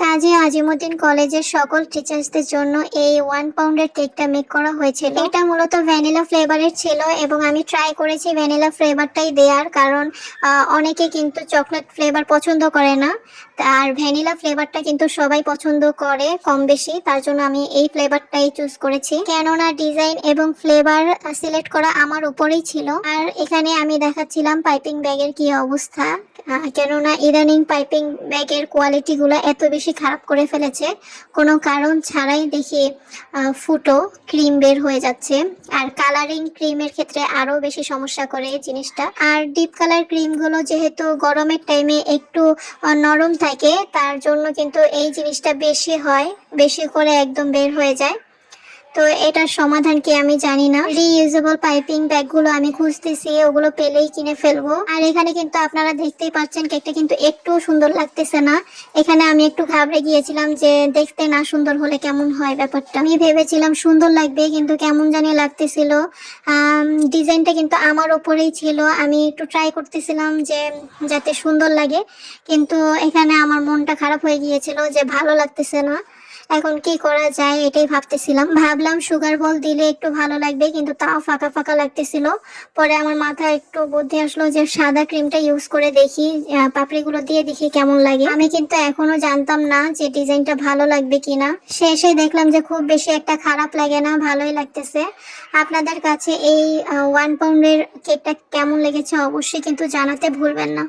কাজী আজিমুদ্দিন কলেজের সকল টিচার্সদের জন্য এই 1 পাউন্ডের কেকটা মেক করা হয়েছিল। এটা মূলত ভ্যানিলা ফ্লেভারের ছিল এবং আমি ট্রাই করেছি ভ্যানিলা ফ্লেভারটাই দেওয়ার, কারণ অনেকে কিন্তু চকলেট ফ্লেভার পছন্দ করে না, আর ভ্যানিলা ফ্লেভারটা কিন্তু সবাই পছন্দ করে কম বেশি, তার জন্য আমি এই ফ্লেভারটাই চুজ করেছি। কেননা ডিজাইন এবং ফ্লেভার সিলেক্ট করা আমার উপরেই ছিল। আর এখানে আমি দেখাচ্ছিলাম পাইপিং ব্যাগের কি অবস্থা, কেননা ইদানিং পাইপিং ব্যাগের কোয়ালিটিগুলো এত বেশি খারাপ করে ফেলেছে, কোনো কারণ ছাড়াই দেখি ফুটো ক্রিম বের হয়ে যাচ্ছে। আর কালারিং ক্রিমের ক্ষেত্রে আরও বেশি সমস্যা করে এই জিনিসটা। আর ডিপ কালার ক্রিমগুলো যেহেতু গরমের টাইমে একটু নরম থাকে, তার জন্য কিন্তু এই জিনিসটা বেশি হয়, বেশি করে একদম বের হয়ে যায়। তো এটার সমাধান কি আমি জানি না। রিইউজেবল পাইপিং ব্যাগগুলো আমি খুঁজতেছি, ওগুলো পেলেই কিনে ফেলবো। আর এখানে কিন্তু আপনারা দেখতেই পাচ্ছেন কেকটা কিন্তু একটু সুন্দর লাগতেছে না। এখানে আমি একটু ঘাবড়ে গিয়েছিলাম যে দেখতে না সুন্দর হলে কেমন হয় ব্যাপারটা। আমি ভেবেছিলাম সুন্দর লাগবে, কিন্তু কেমন জানি লাগতেছিল। ডিজাইনটা কিন্তু আমার ওপরেই ছিল, আমি একটু ট্রাই করতেছিলাম যে যাতে সুন্দর লাগে, কিন্তু এখানে আমার মনটা খারাপ হয়ে গিয়েছিল যে ভালো লাগতেছে না। এখন কি করা যায় এটাই ভাবতেছিলাম। ভাবলাম সুগার বল দিলে একটু ভালো লাগবে, কিন্তু তাও ফাঁকা ফাঁকা লাগতেছিল। পরে আমার মাথায় একটু বুদ্ধি আসলো যে সাদা ক্রিমটা ইউজ করে দেখি, পাপড়িগুলো দিয়ে দেখি কেমন লাগে। আমি কিন্তু এখনো জানতাম না যে ডিজাইনটা ভালো লাগবে কিনা, শেষে দেখলাম যে খুব বেশি একটা খারাপ লাগে না, ভালোই লাগতেছে। আপনাদের কাছে এই 1 পাউন্ডের কেকটা কেমন লেগেছে অবশ্যই কিন্তু জানাতে ভুলবেন না।